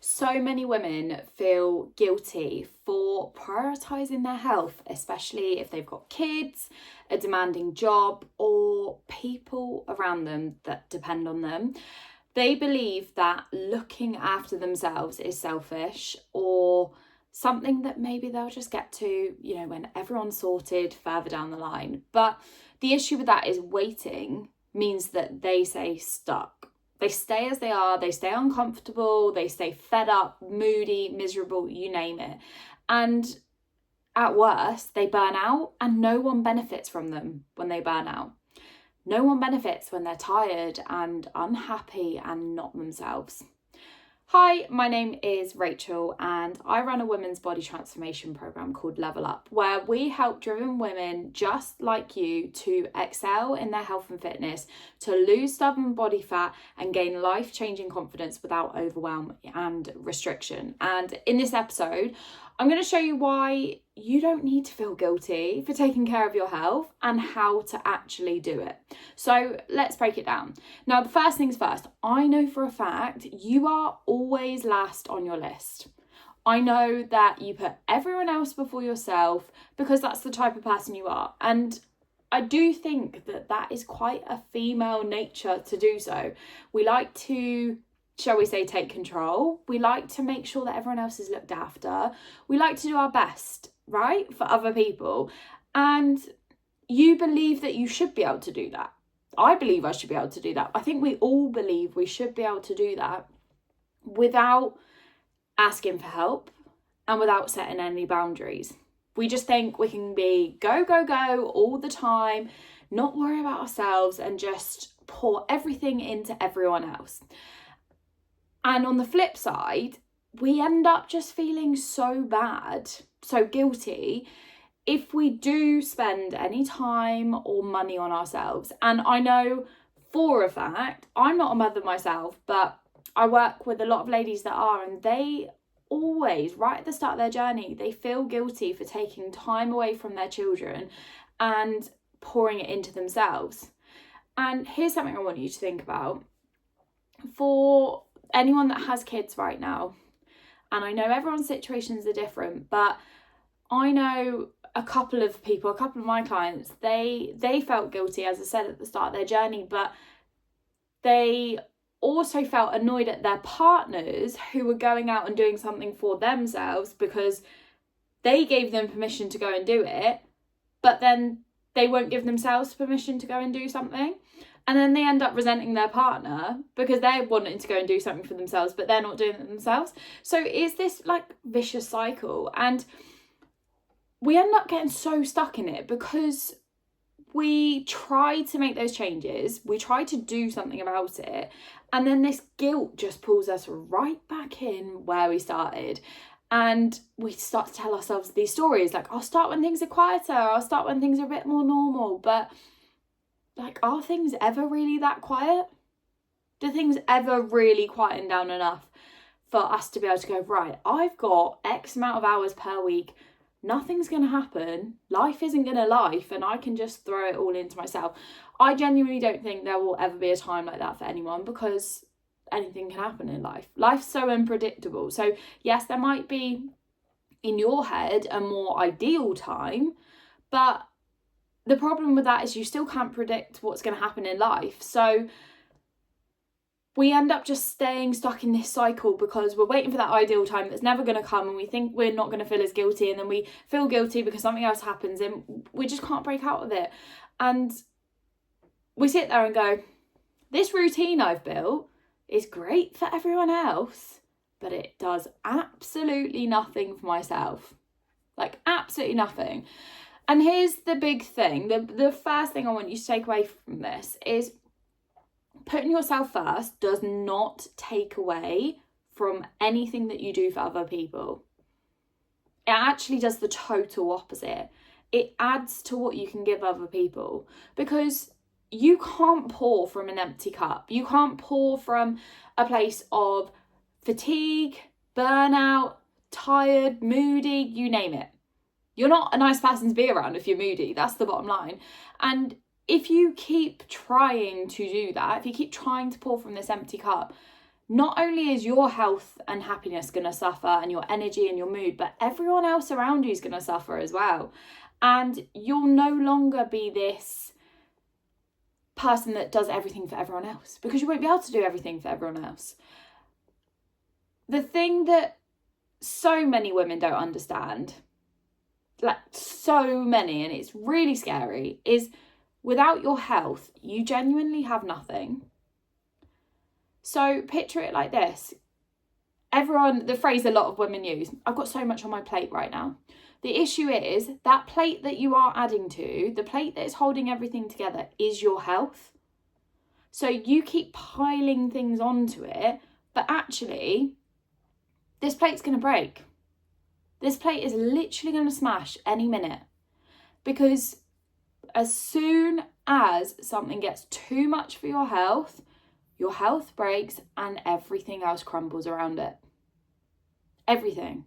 So many women feel guilty for prioritising their health, especially if they've got kids, a demanding job, or people around them that depend on them. They believe that looking after themselves is selfish or something that maybe they'll just get to, when everyone's sorted further down the line. But the issue with that is waiting means that they stay stuck. They stay as they are, they stay uncomfortable, they stay fed up, moody, miserable, you name it. And at worst, they burn out, and no one benefits from them when they burn out. No one benefits when they're tired and unhappy and not themselves. Hi, my name is Rachel and I run a women's body transformation program called Level Up, where we help driven women just like you to excel in their health and fitness, to lose stubborn body fat and gain life-changing confidence without overwhelm and restriction. And in this episode, I'm going to show you why you don't need to feel guilty for taking care of your health and how to actually do it. So let's break it down. Now, the first things first, I know for a fact you are always last on your list. I know that you put everyone else before yourself because that's the type of person you are. And I do think that that is quite a female nature to do so. We like to, shall we say, take control. We like to make sure that everyone else is looked after. We like to do our best, right, for other people. And you believe that you should be able to do that. I believe I should be able to do that. I think we all believe we should be able to do that without asking for help and without setting any boundaries. We just think we can be go, go, go all the time, not worry about ourselves and just pour everything into everyone else. And on the flip side, we end up just feeling so bad, so guilty, if we do spend any time or money on ourselves. And I know for a fact, I'm not a mother myself, but I work with a lot of ladies that are, and they always, right at the start of their journey, they feel guilty for taking time away from their children and pouring it into themselves. And here's something I want you to think about. For anyone that has kids right now, and I know everyone's situations are different, but I know a couple of my clients, they felt guilty, as I said, at the start of their journey, but they also felt annoyed at their partners who were going out and doing something for themselves because they gave them permission to go and do it, but then they won't give themselves permission to go and do something. And then they end up resenting their partner because they're wanting to go and do something for themselves, but they're not doing it themselves. So is this like vicious cycle? And we end up getting so stuck in it because we try to make those changes, we try to do something about it, and then this guilt just pulls us right back in where we started. And we start to tell ourselves these stories like, I'll start when things are quieter, I'll start when things are a bit more normal. But like, are things ever really that quiet? Do things ever really quieten down enough for us to be able to go, right, I've got X amount of hours per week, nothing's going to happen, life isn't going to life, and I can just throw it all into myself? I genuinely don't think there will ever be a time like that for anyone, because anything can happen in life. Life's so unpredictable. So yes, there might be in your head a more ideal time, but the problem with that is you still can't predict what's going to happen in life. So we end up just staying stuck in this cycle because we're waiting for that ideal time that's never going to come, and we think we're not going to feel as guilty, and then we feel guilty because something else happens and we just can't break out of it. And we sit there and go, this routine I've built is great for everyone else, but it does absolutely nothing for myself. Like, absolutely nothing. And here's the big thing, the first thing I want you to take away from this is putting yourself first does not take away from anything that you do for other people. It actually does the total opposite. It adds to what you can give other people, because you can't pour from an empty cup. You can't pour from a place of fatigue, burnout, tired, moody, you name it. You're not a nice person to be around if you're moody. That's the bottom line. And if you keep trying to do that, if you keep trying to pour from this empty cup, not only is your health and happiness going to suffer, and your energy and your mood, but everyone else around you is going to suffer as well. And you'll no longer be this person that does everything for everyone else, because you won't be able to do everything for everyone else. The thing that so many women don't understand, like so many, and it's really scary, is without your health, you genuinely have nothing. So picture it like this. The phrase a lot of women use, I've got so much on my plate right now. The issue is that plate that you are adding to, the plate that is holding everything together, is your health. So you keep piling things onto it, but actually, this plate's going to break. This plate is literally going to smash any minute, because as soon as something gets too much for your health breaks and everything else crumbles around it. Everything.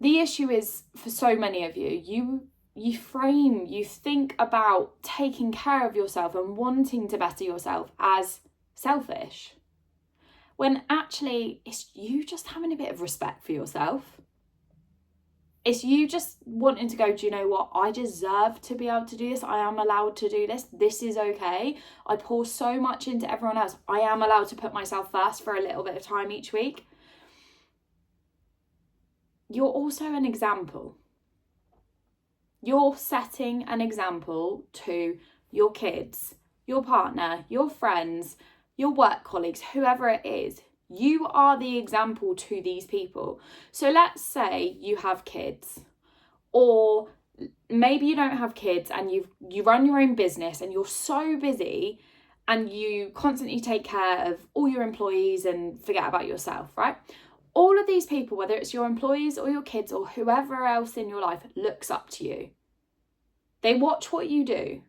The issue is, for so many of you think about taking care of yourself and wanting to better yourself as selfish, when actually it's you just having a bit of respect for yourself. It's you just wanting to go, do you know what? I deserve to be able to do this. I am allowed to do this. This is okay. I pour so much into everyone else. I am allowed to put myself first for a little bit of time each week. You're also an example. You're setting an example to your kids, your partner, your friends, your work colleagues, whoever it is. You are the example to these people. So let's say you have kids, or maybe you don't have kids and you run your own business and you're so busy and you constantly take care of all your employees and forget about yourself, right? All of these people, whether it's your employees or your kids or whoever else in your life, looks up to you. They watch what you do.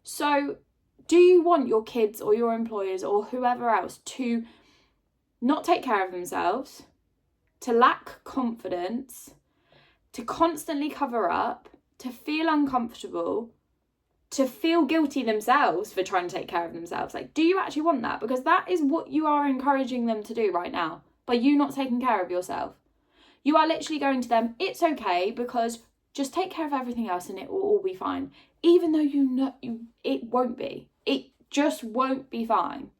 So do you want your kids or your employers or whoever else to not take care of themselves, to lack confidence, to constantly cover up, to feel uncomfortable, to feel guilty themselves for trying to take care of themselves? Like, do you actually want that? Because that is what you are encouraging them to do right now, by you not taking care of yourself. You are literally going to them, it's okay, because just take care of everything else and it will all be fine. Even though you know it won't be. It just won't be fine.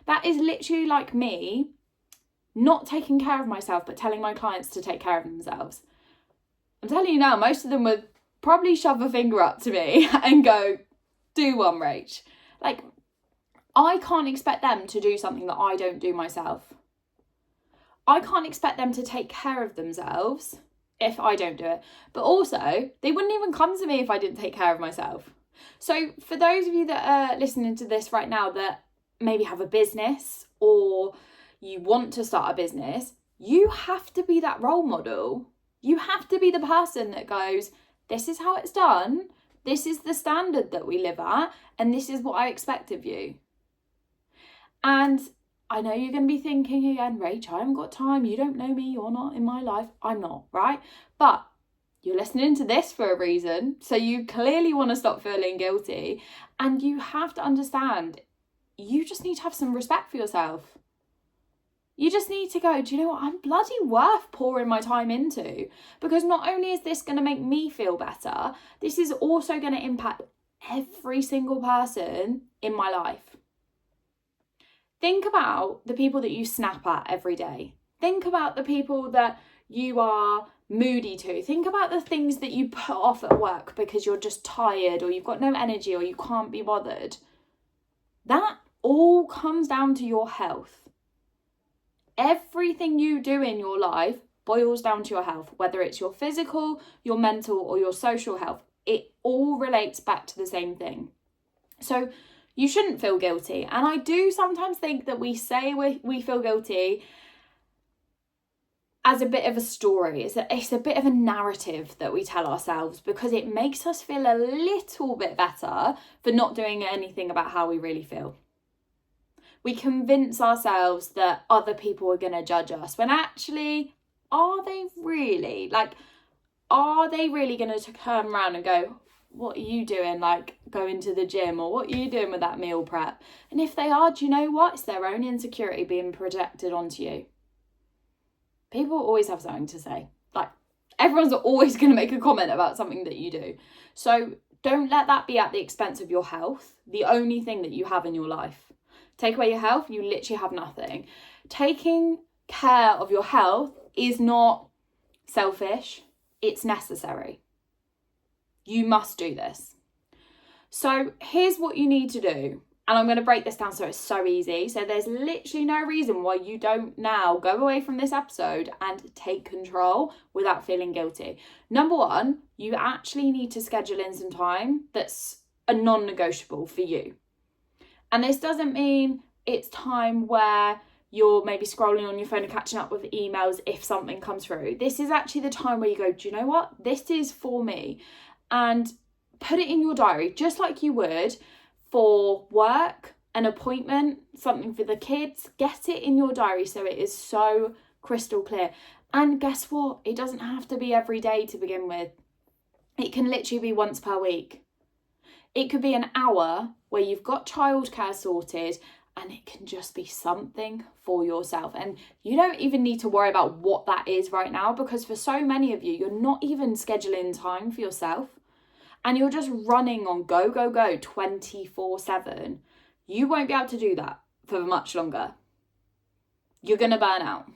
That is literally like me not taking care of myself, but telling my clients to take care of themselves. I'm telling you now, most of them would probably shove a finger up to me and go, do one, Rach. Like, I can't expect them to do something that I don't do myself. I can't expect them to take care of themselves if I don't do it. But also, they wouldn't even come to me if I didn't take care of myself. So for those of you that are listening to this right now that maybe have a business or you want to start a business, you have to be that role model. You have to be the person that goes, this is how it's done, this is the standard that we live at, and this is what I expect of you. And I know you're going to be thinking again, Rach, I haven't got time, you don't know me, you're not in my life. I'm not, right? But you're listening to this for a reason, so you clearly want to stop feeling guilty, and you have to understand, you just need to have some respect for yourself. You just need to go, do you know what? I'm bloody worth pouring my time into, because not only is this going to make me feel better, this is also going to impact every single person in my life. Think about the people that you snap at every day. Think about the people that you are moody to. Think about the things that you put off at work because you're just tired or you've got no energy or you can't be bothered. That all comes down to your health. Everything you do in your life boils down to your health, whether it's your physical, your mental, or your social health. It all relates back to the same thing. So you shouldn't feel guilty. And I do sometimes think that we say we feel guilty as a bit of a story. It's a bit of a narrative that we tell ourselves, because it makes us feel a little bit better for not doing anything about how we really feel. We convince ourselves that other people are going to judge us, when actually, are they really? Like, are they really going to turn around and go, what are you doing, like going to the gym, or what are you doing with that meal prep? And if they are, do you know what? It's their own insecurity being projected onto you. People always have something to say. Like, everyone's always going to make a comment about something that you do. So don't let that be at the expense of your health, the only thing that you have in your life. Take away your health, you literally have nothing. Taking care of your health is not selfish, it's necessary. You must do this. So here's what you need to do. And I'm going to break this down so it's so easy. So there's literally no reason why you don't now go away from this episode and take control without feeling guilty. Number one, you actually need to schedule in some time that's a non-negotiable for you. And this doesn't mean it's time where you're maybe scrolling on your phone and catching up with emails if something comes through. This is actually the time where you go, do you know what? This is for me. And put it in your diary, just like you would for work, an appointment, something for the kids. Get it in your diary so it is so crystal clear. And guess what? It doesn't have to be every day to begin with. It can literally be once per week. It could be an hour where you've got childcare sorted, and it can just be something for yourself. And you don't even need to worry about what that is right now, because for so many of you, you're not even scheduling time for yourself. And you're just running on go, go, go 24/7. You won't be able to do that for much longer. You're going to burn out.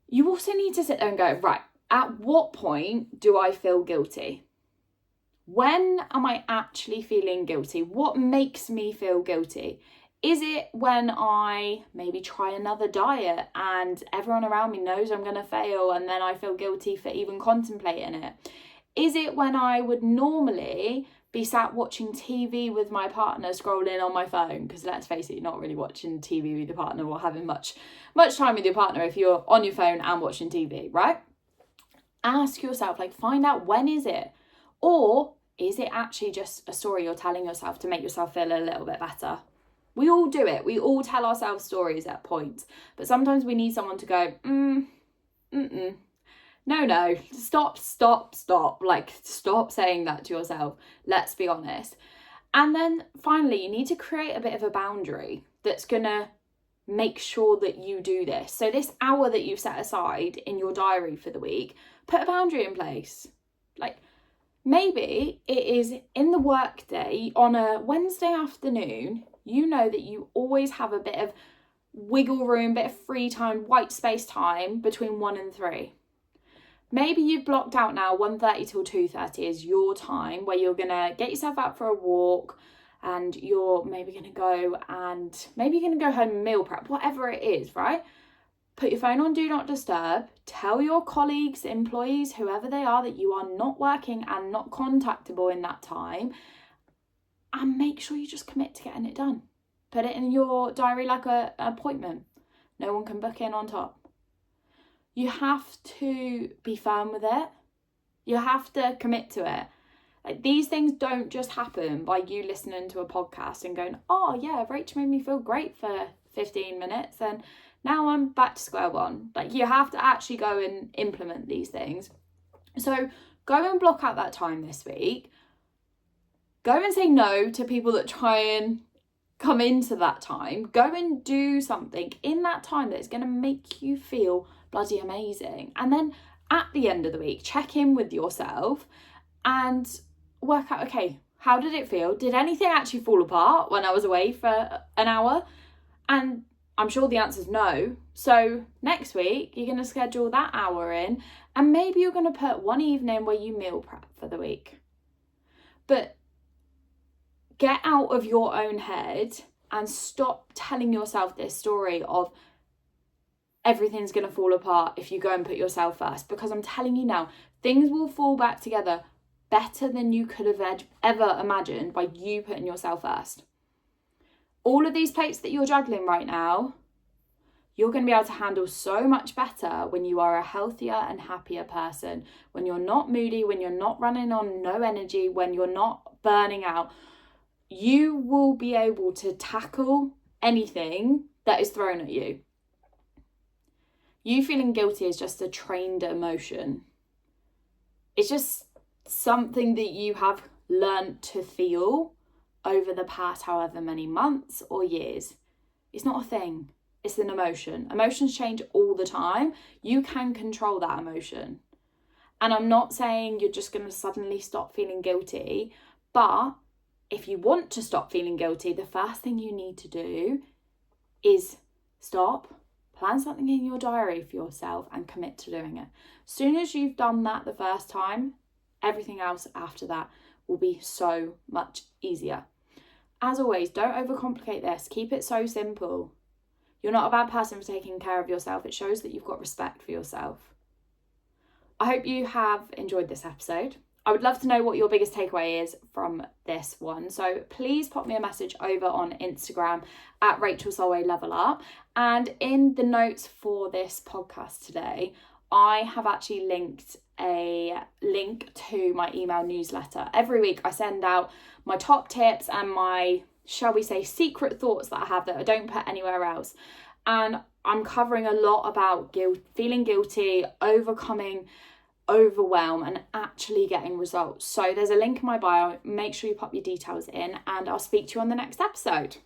You also need to sit there and go, right, at what point do I feel guilty? When am I actually feeling guilty? What makes me feel guilty? Is it when I maybe try another diet and everyone around me knows I'm going to fail and then I feel guilty for even contemplating it? Is it when I would normally be sat watching TV with my partner, scrolling on my phone? Because let's face it, you're not really watching TV with your partner or having much time with your partner if you're on your phone and watching TV, right? Ask yourself, like, find out, when is it? Or is it actually just a story you're telling yourself to make yourself feel a little bit better? We all do it. We all tell ourselves stories at points. But sometimes we need someone to go, no, stop. Like, stop saying that to yourself. Let's be honest. And then finally, you need to create a bit of a boundary that's going to make sure that you do this. So this hour that you've set aside in your diary for the week, put a boundary in place. Like, maybe it is in the work day on a Wednesday afternoon. You know that you always have a bit of wiggle room, bit of free time, white space time between 1 and 3. Maybe you've blocked out now 1:30 till 2:30 is your time where you're going to get yourself out for a walk, and you're maybe going to go home and meal prep, whatever it is, right? Put your phone on Do Not Disturb. Tell your colleagues, employees, whoever they are, that you are not working and not contactable in that time. And make sure you just commit to getting it done. Put it in your diary like an appointment. No one can book in on top. You have to be firm with it. You have to commit to it. Like, these things don't just happen by you listening to a podcast and going, oh yeah, Rach made me feel great for 15 minutes and now I'm back to square one. Like, you have to actually go and implement these things. So go and block out that time this week. Go and say no to people that try and come into that time. Go and do something in that time that's going to make you feel bloody amazing. And then at the end of the week, check in with yourself and work out, okay, how did it feel? Did anything actually fall apart when I was away for an hour? And I'm sure the answer is no. So next week, you're going to schedule that hour in, and maybe you're going to put one evening where you meal prep for the week. But get out of your own head and stop telling yourself this story of everything's going to fall apart if you go and put yourself first. Because I'm telling you now, things will fall back together better than you could have ever imagined by you putting yourself first. All of these plates that you're juggling right now, you're going to be able to handle so much better when you are a healthier and happier person. When you're not moody, when you're not running on no energy, when you're not burning out, you will be able to tackle anything that is thrown at you. You feeling guilty is just a trained emotion. It's just something that you have learned to feel over the past however many months or years. It's not a thing. It's an emotion. Emotions change all the time. You can control that emotion. And I'm not saying you're just going to suddenly stop feeling guilty, but if you want to stop feeling guilty, the first thing you need to do is stop, plan something in your diary for yourself and commit to doing it. As soon as you've done that the first time, everything else after that will be so much easier. As always, don't overcomplicate this. Keep it so simple. You're not a bad person for taking care of yourself. It shows that you've got respect for yourself. I hope you have enjoyed this episode. I would love to know what your biggest takeaway is from this one. So please pop me a message over on Instagram at Rachel Solway Level Up. And in the notes for this podcast today, I have actually linked a link to my email newsletter. Every week I send out my top tips and my, shall we say, secret thoughts that I have that I don't put anywhere else. And I'm covering a lot about feeling guilty, overcoming overwhelm and actually getting results. So there's a link in my bio. Make sure you pop your details in and I'll speak to you on the next episode.